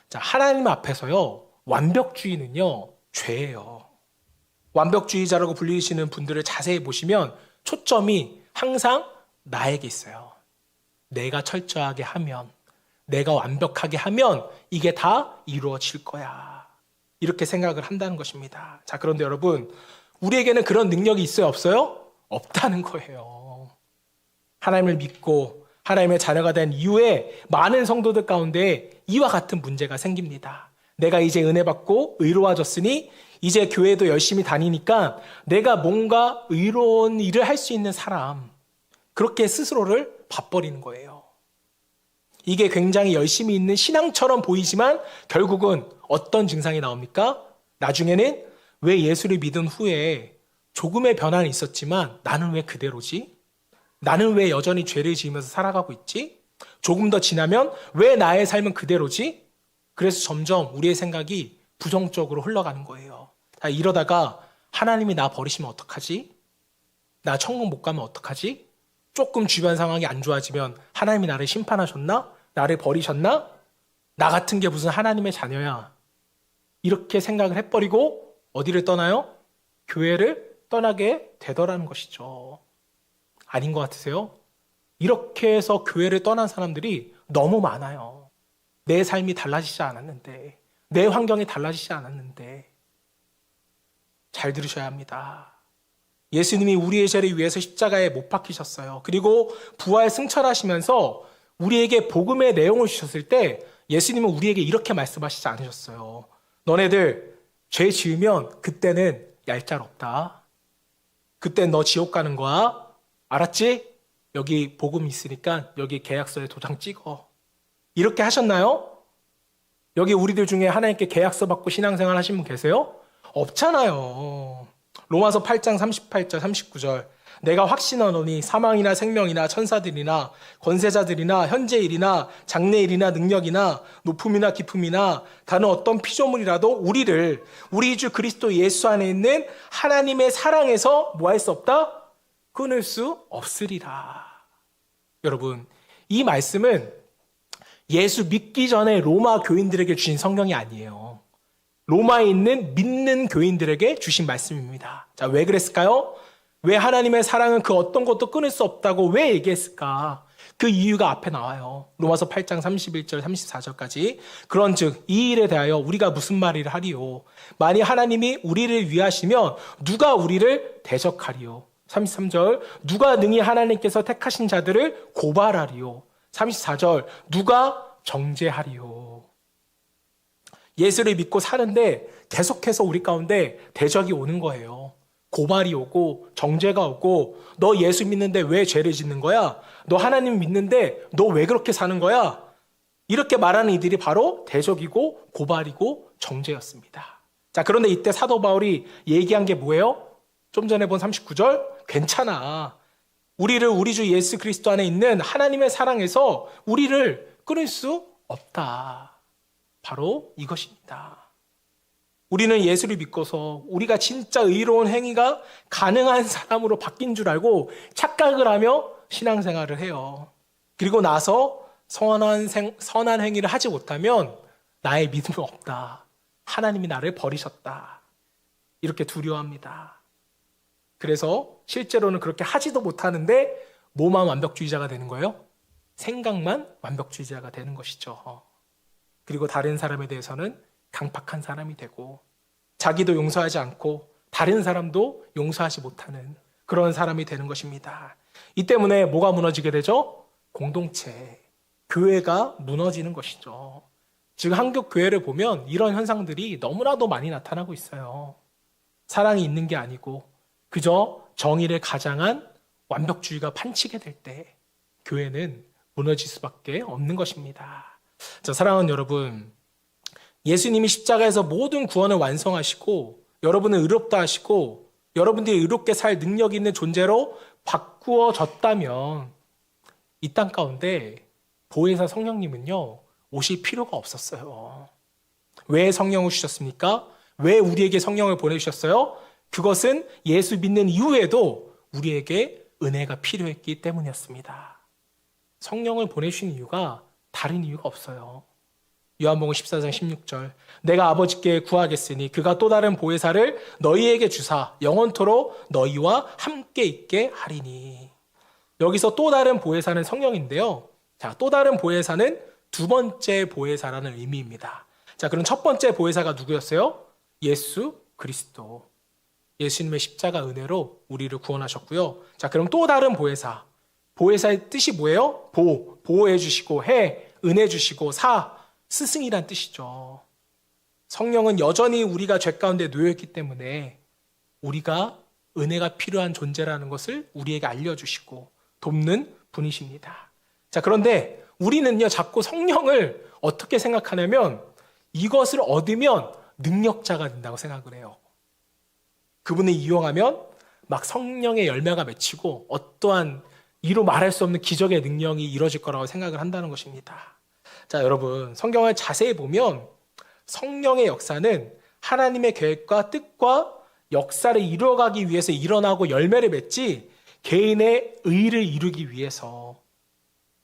자, 하나님 앞에서요 완벽주의는요 죄예요. 완벽주의자라고 불리시는 분들을 자세히 보시면 초점이 항상 나에게 있어요. 내가 철저하게 하면, 내가 완벽하게 하면 이게 다 이루어질 거야. 이렇게 생각을 한다는 것입니다. 자, 그런데 여러분 우리에게는 그런 능력이 있어요, 없어요? 없다는 거예요. 하나님을 믿고 하나님의 자녀가 된 이후에 많은 성도들 가운데 이와 같은 문제가 생깁니다. 내가 이제 은혜 받고 의로워졌으니 이제 교회도 열심히 다니니까 내가 뭔가 의로운 일을 할 수 있는 사람, 그렇게 스스로를 봐버리는 거예요. 이게 굉장히 열심히 있는 신앙처럼 보이지만 결국은 어떤 증상이 나옵니까? 나중에는 왜 예수를 믿은 후에 조금의 변화는 있었지만 나는 왜 그대로지? 나는 왜 여전히 죄를 지으면서 살아가고 있지? 조금 더 지나면 왜 나의 삶은 그대로지? 그래서 점점 우리의 생각이 부정적으로 흘러가는 거예요. 이러다가 하나님이 나 버리시면 어떡하지? 나 천국 못 가면 어떡하지? 조금 주변 상황이 안 좋아지면 하나님이 나를 심판하셨나? 나를 버리셨나? 나 같은 게 무슨 하나님의 자녀야. 이렇게 생각을 해버리고 어디를 떠나요? 교회를 떠나게 되더라는 것이죠. 아닌 것 같으세요? 이렇게 해서 교회를 떠난 사람들이 너무 많아요. 내 삶이 달라지지 않았는데, 내 환경이 달라지지 않았는데. 잘 들으셔야 합니다. 예수님이 우리의 죄를 위해서 십자가에 못 박히셨어요. 그리고 부활 승천하시면서 우리에게 복음의 내용을 주셨을 때 예수님은 우리에게 이렇게 말씀하시지 않으셨어요. 너네들 죄 지으면 그때는 얄짤 없다. 그땐 너 지옥 가는 거야. 알았지? 여기 복음 있으니까 여기 계약서에 도장 찍어. 이렇게 하셨나요? 여기 우리들 중에 하나님께 계약서 받고 신앙생활 하신 분 계세요? 없잖아요. 로마서 8장 38절 39절 내가 확신하노니 사망이나 생명이나 천사들이나 권세자들이나 현재일이나 장래일이나 능력이나 높음이나 깊음이나 다른 어떤 피조물이라도 우리를 우리 주 그리스도 예수 안에 있는 하나님의 사랑에서 뭐 할 수 없다? 끊을 수 없으리라. 여러분, 이 말씀은 예수 믿기 전에 로마 교인들에게 주신 성경이 아니에요. 로마에 있는 믿는 교인들에게 주신 말씀입니다. 자, 왜 그랬을까요? 왜 하나님의 사랑은 그 어떤 것도 끊을 수 없다고 왜 얘기했을까? 그 이유가 앞에 나와요. 로마서 8장 31절 34절까지. 그런즉 이 일에 대하여 우리가 무슨 말을 하리요? 만일 하나님이 우리를 위하시면 누가 우리를 대적하리요? 33절 누가 능히 하나님께서 택하신 자들을 고발하리요? 34절 누가 정죄하리요? 예수를 믿고 사는데 계속해서 우리 가운데 대적이 오는 거예요. 고발이 오고 정죄가 오고 너 예수 믿는데 왜 죄를 짓는 거야? 너 하나님 믿는데 너 왜 그렇게 사는 거야? 이렇게 말하는 이들이 바로 대적이고 고발이고 정죄였습니다. 자, 그런데 이때 사도 바울이 얘기한 게 뭐예요? 좀 전에 본 39절 괜찮아. 우리를 우리 주 예수 그리스도 안에 있는 하나님의 사랑에서 우리를 끊을 수 없다. 바로 이것입니다. 우리는 예수를 믿고서 우리가 진짜 의로운 행위가 가능한 사람으로 바뀐 줄 알고 착각을 하며 신앙생활을 해요. 그리고 나서 선한 행위를 하지 못하면 나의 믿음은 없다. 하나님이 나를 버리셨다. 이렇게 두려워합니다. 그래서 실제로는 그렇게 하지도 못하는데 뭐만 완벽주의자가 되는 거예요? 생각만 완벽주의자가 되는 것이죠. 그리고 다른 사람에 대해서는 강팍한 사람이 되고 자기도 용서하지 않고 다른 사람도 용서하지 못하는 그런 사람이 되는 것입니다. 이 때문에 뭐가 무너지게 되죠? 공동체, 교회가 무너지는 것이죠. 지금 한국 교회를 보면 이런 현상들이 너무나도 많이 나타나고 있어요. 사랑이 있는 게 아니고 그저 정의를 가장한 완벽주의가 판치게 될 때 교회는 무너질 수밖에 없는 것입니다. 자, 사랑하는 여러분, 예수님이 십자가에서 모든 구원을 완성하시고 여러분을 의롭다 하시고 여러분들이 의롭게 살 능력 있는 존재로 바꾸어졌다면 이 땅 가운데 보혜사 성령님은요 오실 필요가 없었어요. 왜 성령을 주셨습니까? 왜 우리에게 성령을 보내주셨어요? 그것은 예수 믿는 이후에도 우리에게 은혜가 필요했기 때문이었습니다. 성령을 보내주신 이유가 다른 이유가 없어요. 요한복음 14장 16절 내가 아버지께 구하겠으니 그가 또 다른 보혜사를 너희에게 주사 영원토록 너희와 함께 있게 하리니. 여기서 또 다른 보혜사는 성령인데요. 자, 또 다른 보혜사는 두 번째 보혜사라는 의미입니다. 자, 그럼 첫 번째 보혜사가 누구였어요? 예수 그리스도. 예수님의 십자가 은혜로 우리를 구원하셨고요. 자, 그럼 또 다른 보혜사. 보혜사의 뜻이 뭐예요? 보호해 주시고 해, 은혜 주시고 스승이란 뜻이죠. 성령은 여전히 우리가 죄 가운데 놓여있기 때문에 우리가 은혜가 필요한 존재라는 것을 우리에게 알려주시고 돕는 분이십니다. 자, 그런데 우리는요 자꾸 성령을 어떻게 생각하냐면 이것을 얻으면 능력자가 된다고 생각을 해요. 그분을 이용하면 막 성령의 열매가 맺히고 어떠한 이로 말할 수 없는 기적의 능력이 이루어질 거라고 생각을 한다는 것입니다. 자, 여러분, 성경을 자세히 보면 성령의 역사는 하나님의 계획과 뜻과 역사를 이루어가기 위해서 일어나고 열매를 맺지 개인의 의를 이루기 위해서,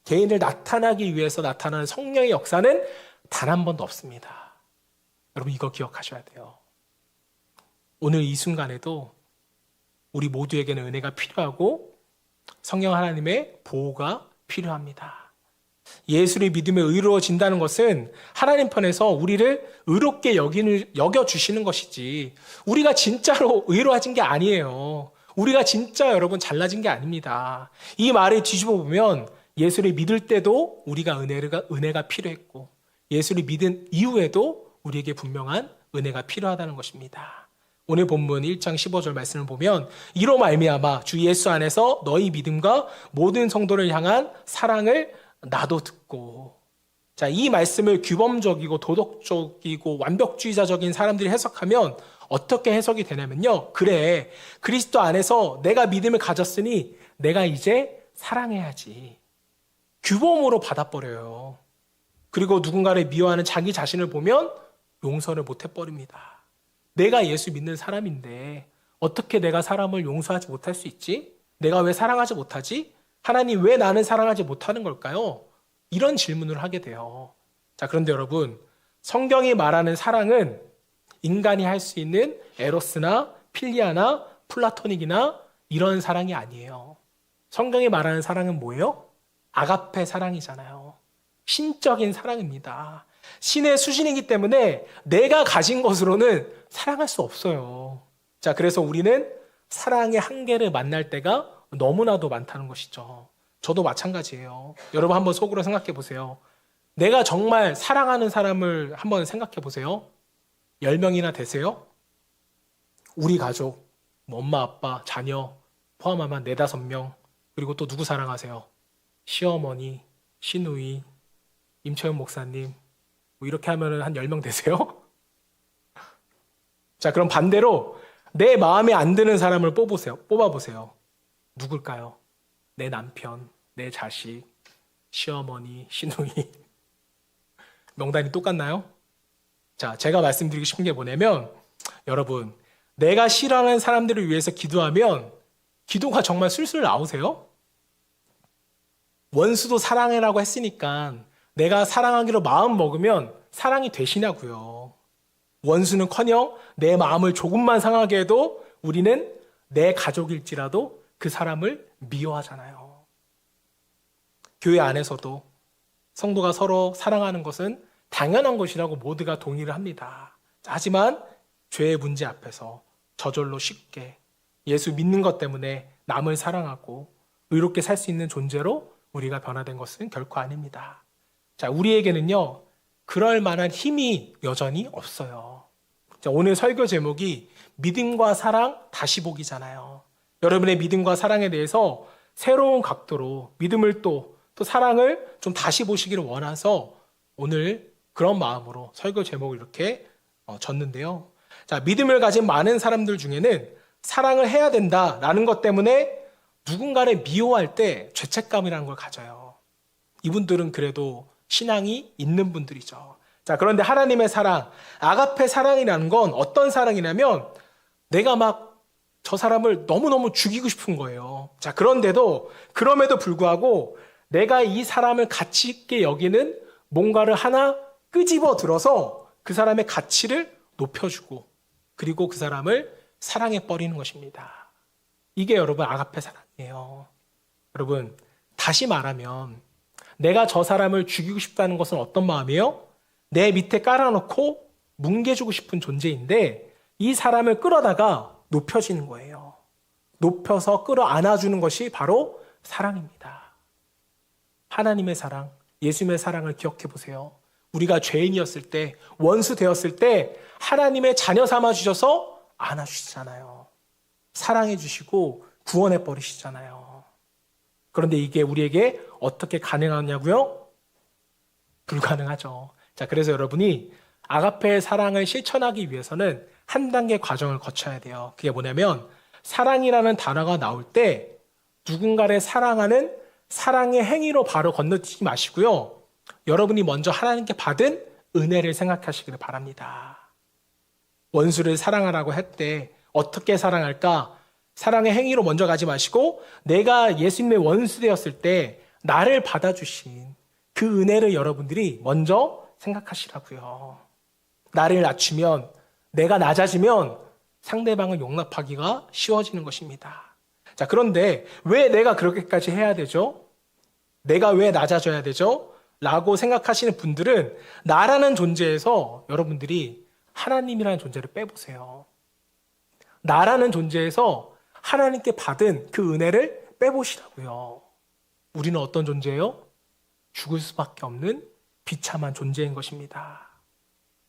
개인을 나타나기 위해서 나타나는 성령의 역사는 단 한 번도 없습니다. 여러분, 이거 기억하셔야 돼요. 오늘 이 순간에도 우리 모두에게는 은혜가 필요하고 성령 하나님의 보호가 필요합니다. 예수를 믿으며 의로워진다는 것은 하나님 편에서 우리를 의롭게 여겨주시는 것이지, 우리가 진짜로 의로워진 게 아니에요. 우리가 진짜 여러분 잘나진 게 아닙니다. 이 말을 뒤집어 보면 예수를 믿을 때도 우리가 은혜가 필요했고, 예수를 믿은 이후에도 우리에게 분명한 은혜가 필요하다는 것입니다. 오늘 본문 1장 15절 말씀을 보면 이로 말미암아 주 예수 안에서 너희 믿음과 모든 성도를 향한 사랑을 나도 듣고. 자, 이 말씀을 규범적이고 도덕적이고 완벽주의자적인 사람들이 해석하면 어떻게 해석이 되냐면요, 그래, 그리스도 안에서 내가 믿음을 가졌으니 내가 이제 사랑해야지, 규범으로 받아버려요. 그리고 누군가를 미워하는 자기 자신을 보면 용서를 못 해버립니다. 내가 예수 믿는 사람인데 어떻게 내가 사람을 용서하지 못할 수 있지? 내가 왜 사랑하지 못하지? 하나님, 왜 나는 사랑하지 못하는 걸까요? 이런 질문을 하게 돼요. 자, 그런데 여러분, 성경이 말하는 사랑은 인간이 할 수 있는 에로스나 필리아나 플라토닉이나 이런 사랑이 아니에요. 성경이 말하는 사랑은 뭐예요? 아가페 사랑이잖아요. 신적인 사랑입니다. 신의 수신이기 때문에 내가 가진 것으로는 사랑할 수 없어요. 자, 그래서 우리는 사랑의 한계를 만날 때가 너무나도 많다는 것이죠. 저도 마찬가지예요. 여러분, 한번 속으로 생각해 보세요. 내가 정말 사랑하는 사람을 한번 생각해 보세요. 10명이나 되세요? 우리 가족, 엄마, 아빠, 자녀 포함하면 4, 5명. 그리고 또 누구 사랑하세요? 시어머니, 시누이, 임채연 목사님, 뭐 이렇게 하면 한 10명 되세요? 자, 그럼 반대로 내 마음에 안 드는 사람을 뽑아보세요. 누굴까요? 내 남편, 내 자식, 시어머니, 시누이. 명단이 똑같나요? 자, 제가 말씀드리고 싶은 게 뭐냐면, 여러분, 내가 싫어하는 사람들을 위해서 기도하면 기도가 정말 술술 나오세요? 원수도 사랑해라고 했으니까 내가 사랑하기로 마음 먹으면 사랑이 되시냐고요. 원수는커녕 내 마음을 조금만 상하게 해도 우리는 내 가족일지라도 그 사람을 미워하잖아요. 교회 안에서도 성도가 서로 사랑하는 것은 당연한 것이라고 모두가 동의를 합니다. 하지만 죄의 문제 앞에서 저절로 쉽게 예수 믿는 것 때문에 남을 사랑하고 의롭게 살 수 있는 존재로 우리가 변화된 것은 결코 아닙니다. 자, 우리에게는요, 그럴 만한 힘이 여전히 없어요. 자, 오늘 설교 제목이 믿음과 사랑 다시 보기잖아요. 여러분의 믿음과 사랑에 대해서 새로운 각도로 믿음을 또 사랑을 좀 다시 보시기를 원해서 오늘 그런 마음으로 설교 제목을 이렇게 졌는데요. 자, 믿음을 가진 많은 사람들 중에는 사랑을 해야 된다라는 것 때문에 누군가를 미워할 때 죄책감이라는 걸 가져요. 이분들은 그래도 신앙이 있는 분들이죠. 자, 그런데 하나님의 사랑, 아가페 사랑이라는 건 어떤 사랑이냐면 내가 막 저 사람을 너무너무 죽이고 싶은 거예요. 자, 그럼에도 불구하고 내가 이 사람을 가치 있게 여기는 뭔가를 하나 끄집어 들어서 그 사람의 가치를 높여주고 그리고 그 사람을 사랑해 버리는 것입니다. 이게 여러분 아가페 사랑이에요. 여러분, 다시 말하면 내가 저 사람을 죽이고 싶다는 것은 어떤 마음이에요? 내 밑에 깔아놓고 뭉개주고 싶은 존재인데 이 사람을 끌어다가 높여지는 거예요. 높여서 끌어안아주는 것이 바로 사랑입니다. 하나님의 사랑, 예수님의 사랑을 기억해 보세요. 우리가 죄인이었을 때, 원수 되었을 때 하나님의 자녀 삼아 주셔서 안아주시잖아요. 사랑해 주시고 구원해 버리시잖아요. 그런데 이게 우리에게 어떻게 가능하냐고요? 불가능하죠. 자, 그래서 여러분이 아가페의 사랑을 실천하기 위해서는 한 단계 과정을 거쳐야 돼요. 그게 뭐냐면 사랑이라는 단어가 나올 때 누군가를 사랑하는 사랑의 행위로 바로 건너뛰지 마시고요. 여러분이 먼저 하나님께 받은 은혜를 생각하시기를 바랍니다. 원수를 사랑하라고 할 때 어떻게 사랑할까? 사랑의 행위로 먼저 가지 마시고 내가 예수님의 원수 되었을 때 나를 받아주신 그 은혜를 여러분들이 먼저 생각하시라고요. 나를 낮추면, 내가 낮아지면 상대방을 용납하기가 쉬워지는 것입니다. 자, 그런데 왜 내가 그렇게까지 해야 되죠? 내가 왜 낮아져야 되죠? 라고 생각하시는 분들은 나라는 존재에서 여러분들이 하나님이라는 존재를 빼보세요. 나라는 존재에서 하나님께 받은 그 은혜를 빼보시라고요. 우리는 어떤 존재예요? 죽을 수밖에 없는 비참한 존재인 것입니다.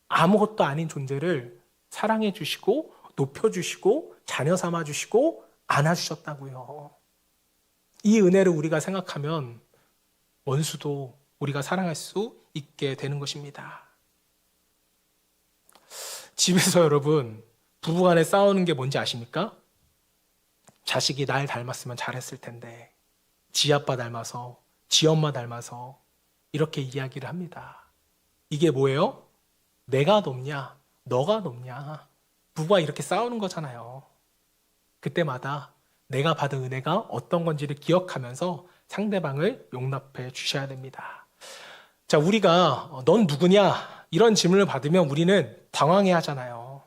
아무것도 아닌 존재를 사랑해 주시고 높여주시고 자녀 삼아 주시고 안아주셨다고요. 이 은혜를 우리가 생각하면 원수도 우리가 사랑할 수 있게 되는 것입니다. 집에서 여러분 부부간에 싸우는 게 뭔지 아십니까? 자식이 날 닮았으면 잘했을 텐데 지 아빠 닮아서 지 엄마 닮아서 이렇게 이야기를 합니다. 이게 뭐예요? 내가 높냐 너가 높냐 부부가 이렇게 싸우는 거잖아요. 그때마다 내가 받은 은혜가 어떤 건지를 기억하면서 상대방을 용납해 주셔야 됩니다. 자, 우리가 넌 누구냐 이런 질문을 받으면 우리는 당황해 하잖아요.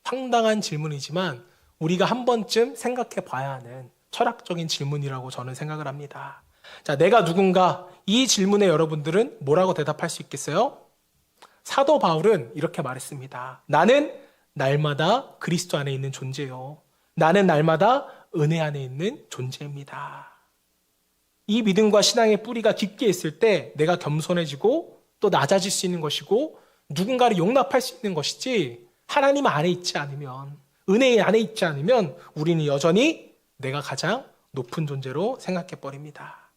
황당한 질문이지만 우리가 한 번쯤 생각해 봐야 하는 철학적인 질문이라고 저는 생각을 합니다. 자, 내가 누군가 이 질문에 여러분들은 뭐라고 대답할 수 있겠어요? 사도 바울은 이렇게 말했습니다. 나는 날마다 그리스도 안에 있는 존재요. 나는 날마다 은혜 안에 있는 존재입니다. 이 믿음과 신앙의 뿌리가 깊게 있을 때 내가 겸손해지고 또 낮아질 수 있는 것이고 누군가를 용납할 수 있는 것이지 하나님 안에 있지 않으면 은혜 안에 있지 않으면 우리는 여전히 내가 가장 높은 존재로 생각해 버립니다.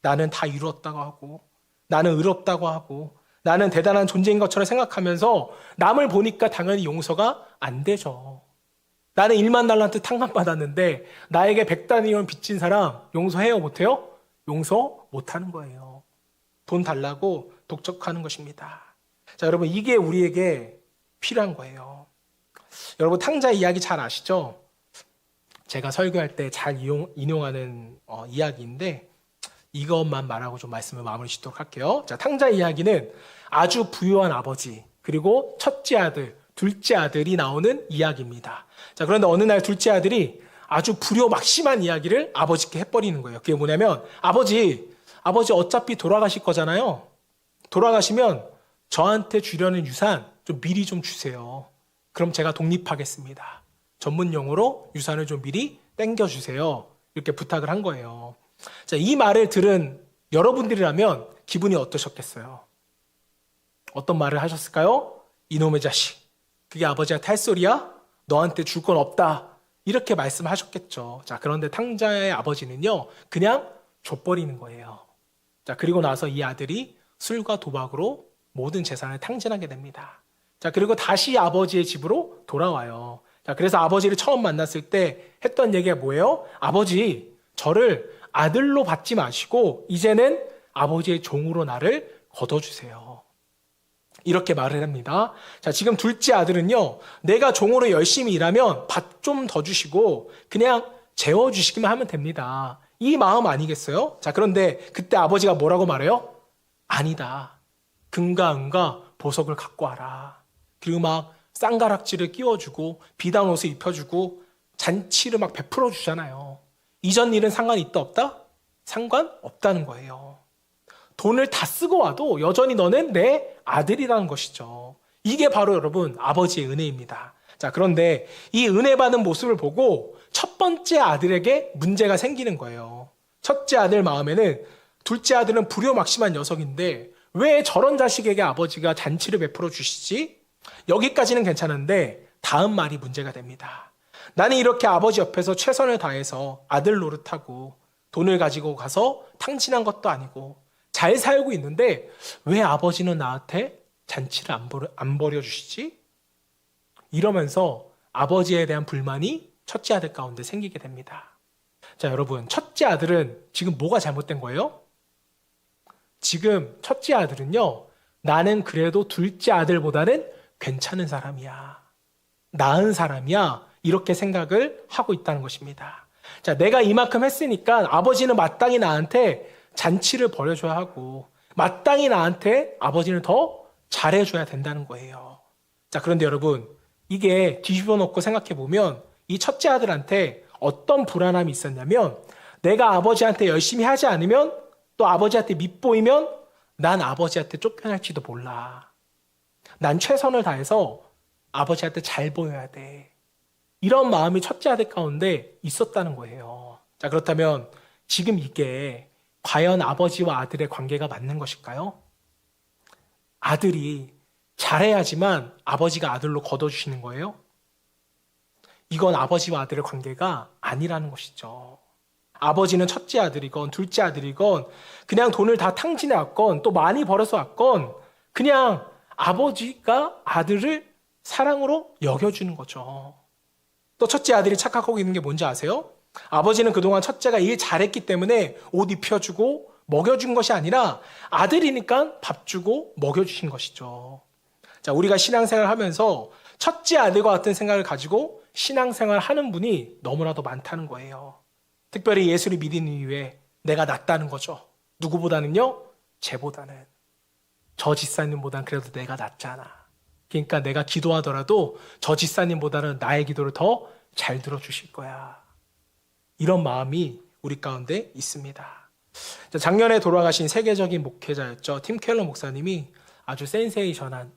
나는 다 이루었다고 하고 나는 의롭다고 하고 나는 대단한 존재인 것처럼 생각하면서 남을 보니까 당연히 용서가 안 되죠. 나는 1만 달란트 탕감 받았는데 나에게 100단위원 빚진 사람 용서해요? 못해요? 용서 못하는 거예요. 돈 달라고 독촉하는 것입니다. 자, 여러분 이게 우리에게 필요한 거예요. 여러분 탕자 이야기 잘 아시죠? 제가 설교할 때 잘 인용하는 이야기인데 이것만 말하고 좀 말씀을 마무리 짓도록 할게요. 자, 탕자 이야기는 아주 부유한 아버지 그리고 첫째 아들, 둘째 아들이 나오는 이야기입니다. 자, 그런데 어느 날 둘째 아들이 아주 불효막심한 이야기를 아버지께 해버리는 거예요. 그게 뭐냐면 아버지 어차피 돌아가실 거잖아요. 돌아가시면 저한테 주려는 유산 좀 미리 좀 주세요. 그럼 제가 독립하겠습니다. 전문 용어로 유산을 좀 미리 땡겨주세요. 이렇게 부탁을 한 거예요. 자, 이 말을 들은 여러분들이라면 기분이 어떠셨겠어요? 어떤 말을 하셨을까요? 이놈의 자식, 그게 아버지한테 할 소리야? 너한테 줄 건 없다. 이렇게 말씀하셨겠죠. 자, 그런데 탕자의 아버지는요, 그냥 줘버리는 거예요. 자, 그리고 나서 이 아들이 술과 도박으로 모든 재산을 탕진하게 됩니다. 자, 그리고 다시 아버지의 집으로 돌아와요. 자, 그래서 아버지를 처음 만났을 때 했던 얘기가 뭐예요? 아버지, 저를 아들로 받지 마시고 이제는 아버지의 종으로 나를 거둬주세요. 이렇게 말을 합니다. 자, 지금 둘째 아들은요, 내가 종으로 열심히 일하면 밥 좀 더 주시고 그냥 재워주시기만 하면 됩니다. 이 마음 아니겠어요? 자, 그런데 그때 아버지가 뭐라고 말해요? 아니다. 금과 은과 보석을 갖고 와라. 그리고 막 쌍가락질을 끼워주고 비단 옷을 입혀주고 잔치를 막 베풀어 주잖아요. 이전 일은 상관이 있다 없다? 상관없다는 거예요. 돈을 다 쓰고 와도 여전히 너는 내 아들이라는 것이죠. 이게 바로 여러분 아버지의 은혜입니다. 자, 그런데 이 은혜 받은 모습을 보고 첫 번째 아들에게 문제가 생기는 거예요. 첫째 아들 마음에는 둘째 아들은 불효막심한 녀석인데 왜 저런 자식에게 아버지가 잔치를 베풀어 주시지? 여기까지는 괜찮은데 다음 말이 문제가 됩니다. 나는 이렇게 아버지 옆에서 최선을 다해서 아들 노릇하고 돈을 가지고 가서 탕진한 것도 아니고 잘 살고 있는데 왜 아버지는 나한테 잔치를 안 벌여주시지? 이러면서 아버지에 대한 불만이 첫째 아들 가운데 생기게 됩니다. 자, 여러분, 첫째 아들은 지금 뭐가 잘못된 거예요? 지금 첫째 아들은요, 나는 그래도 둘째 아들보다는 괜찮은 사람이야, 나은 사람이야, 이렇게 생각을 하고 있다는 것입니다. 자, 내가 이만큼 했으니까 아버지는 마땅히 나한테 잔치를 벌여줘야 하고, 마땅히 나한테 아버지는 더 잘해줘야 된다는 거예요. 자, 그런데 여러분, 이게 뒤집어 놓고 생각해 보면 이 첫째 아들한테 어떤 불안함이 있었냐면, 내가 아버지한테 열심히 하지 않으면, 또 아버지한테 밉보이면 난 아버지한테 쫓겨날지도 몰라. 난 최선을 다해서 아버지한테 잘 보여야 돼. 이런 마음이 첫째 아들 가운데 있었다는 거예요. 자, 그렇다면 지금 이게 과연 아버지와 아들의 관계가 맞는 것일까요? 아들이 잘해야지만 아버지가 아들로 거둬주시는 거예요? 이건 아버지와 아들의 관계가 아니라는 것이죠. 아버지는 첫째 아들이건 둘째 아들이건 그냥 돈을 다 탕진해 왔건 또 많이 벌어서 왔건 그냥 아버지가 아들을 사랑으로 여겨주는 거죠. 또 첫째 아들이 착각하고 있는 게 뭔지 아세요? 아버지는 그동안 첫째가 일 잘했기 때문에 옷 입혀주고 먹여준 것이 아니라 아들이니까 밥 주고 먹여주신 것이죠. 자, 우리가 신앙생활 하면서 첫째 아들과 같은 생각을 가지고 신앙생활 하는 분이 너무나도 많다는 거예요. 특별히 예수를 믿은 이후에 내가 낫다는 거죠. 누구보다는요? 쟤보다는. 저 집사님보다는 그래도 내가 낫잖아. 그러니까 내가 기도하더라도 저 집사님보다는 나의 기도를 더 잘 들어주실 거야. 이런 마음이 우리 가운데 있습니다. 작년에 돌아가신 세계적인 목회자였죠. 팀 켈러 목사님이 아주 센세이션한,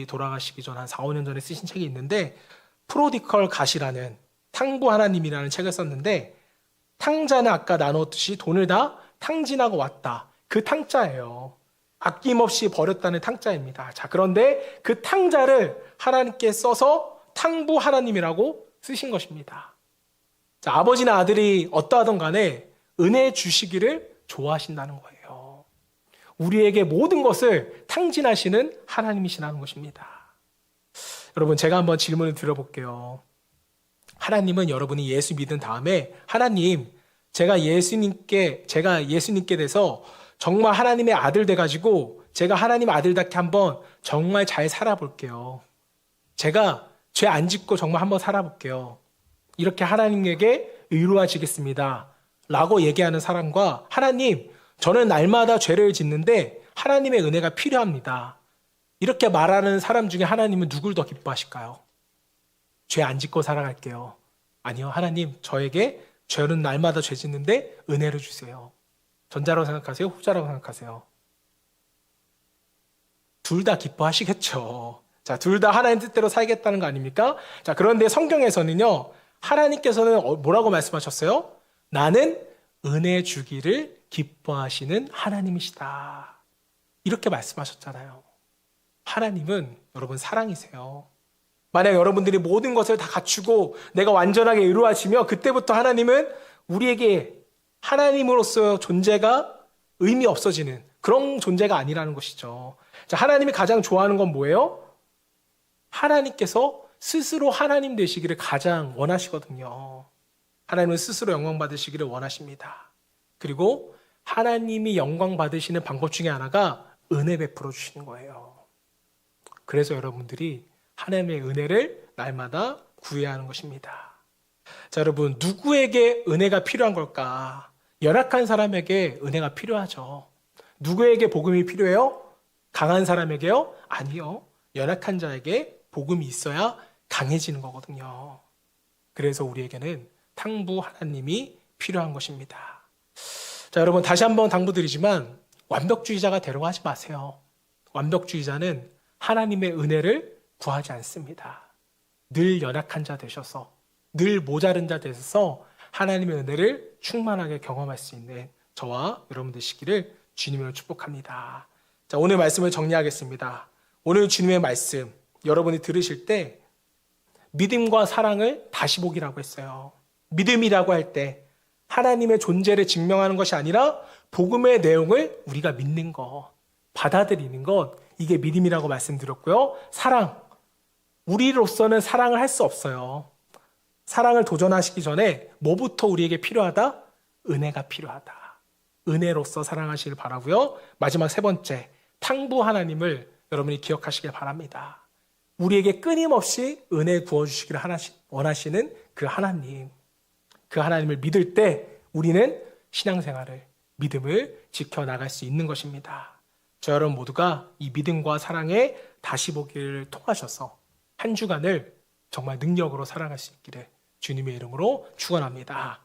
돌아가시기 전 한 4, 5년 전에 쓰신 책이 있는데 프로디컬 갓이라는, 탕부 하나님이라는 책을 썼는데, 탕자는 아까 나눴듯이 돈을 다 탕진하고 왔다. 그 탕자예요. 아낌없이 버렸다는 탕자입니다. 자, 그런데 그 탕자를 하나님께 써서 탕부 하나님이라고 쓰신 것입니다. 자, 아버지나 아들이 어떠하든 간에 은혜 주시기를 좋아하신다는 거예요. 우리에게 모든 것을 탕진하시는 하나님이시라는 것입니다. 여러분, 제가 한번 질문을 드려볼게요. 하나님은 여러분이 예수 믿은 다음에, 하나님, 제가 예수님께 돼서 정말 하나님의 아들 돼가지고 제가 하나님 아들답게 한번 정말 잘 살아볼게요. 제가 죄 안 짓고 정말 한번 살아볼게요. 이렇게 하나님에게 의로워지겠습니다. 라고 얘기하는 사람과, 하나님, 저는 날마다 죄를 짓는데 하나님의 은혜가 필요합니다. 이렇게 말하는 사람 중에 하나님은 누굴 더 기뻐하실까요? 죄 안 짓고 살아갈게요. 아니요, 하나님, 저는 날마다 죄 짓는데 은혜를 주세요. 전자라고 생각하세요? 후자라고 생각하세요? 둘 다 기뻐하시겠죠. 자, 둘 다 하나님 뜻대로 살겠다는 거 아닙니까? 자, 그런데 성경에서는요, 하나님께서는 뭐라고 말씀하셨어요? 나는 은혜 주기를 기뻐하시는 하나님이시다. 이렇게 말씀하셨잖아요. 하나님은 여러분 사랑이세요. 만약 여러분들이 모든 것을 다 갖추고 내가 완전하게 의로워지면 그때부터 하나님은 우리에게 하나님으로서 존재가 의미 없어지는 그런 존재가 아니라는 것이죠. 자, 하나님이 가장 좋아하는 건 뭐예요? 하나님께서 스스로 하나님 되시기를 가장 원하시거든요. 하나님은 스스로 영광 받으시기를 원하십니다. 그리고 하나님이 영광 받으시는 방법 중에 하나가 은혜 베풀어 주시는 거예요. 그래서 여러분들이 하나님의 은혜를 날마다 구해야 하는 것입니다. 자, 여러분, 누구에게 은혜가 필요한 걸까? 연약한 사람에게 은혜가 필요하죠. 누구에게 복음이 필요해요? 강한 사람에게요? 아니요. 연약한 자에게 복음이 있어야 강해지는 거거든요. 그래서 우리에게는 탕부 하나님이 필요한 것입니다. 자, 여러분, 다시 한번 당부드리지만 완벽주의자가 되려고 하지 마세요. 완벽주의자는 하나님의 은혜를 구하지 않습니다. 늘 연약한 자 되셔서, 늘 모자른 자 되셔서 하나님의 은혜를 충만하게 경험할 수 있는 저와 여러분 되시기를 주님으로 축복합니다. 자, 오늘 말씀을 정리하겠습니다. 오늘 주님의 말씀 여러분이 들으실 때 믿음과 사랑을 다시 보기라고 했어요. 믿음이라고 할 때 하나님의 존재를 증명하는 것이 아니라 복음의 내용을 우리가 믿는 것, 받아들이는 것, 이게 믿음이라고 말씀드렸고요. 사랑. 우리로서는 사랑을 할 수 없어요. 사랑을 도전하시기 전에 뭐부터 우리에게 필요하다? 은혜가 필요하다. 은혜로서 사랑하시길 바라고요. 마지막 세 번째, 탕부 하나님을 여러분이 기억하시길 바랍니다. 우리에게 끊임없이 은혜 부어주시기를 원하시는 그 하나님. 그 하나님을 믿을 때 우리는 신앙생활을, 믿음을 지켜나갈 수 있는 것입니다. 저 여러분 모두가 이 믿음과 사랑의 다시 보기를 통하셔서 한 주간을 정말 능력으로 살아갈 수 있기를 주님의 이름으로 축원합니다.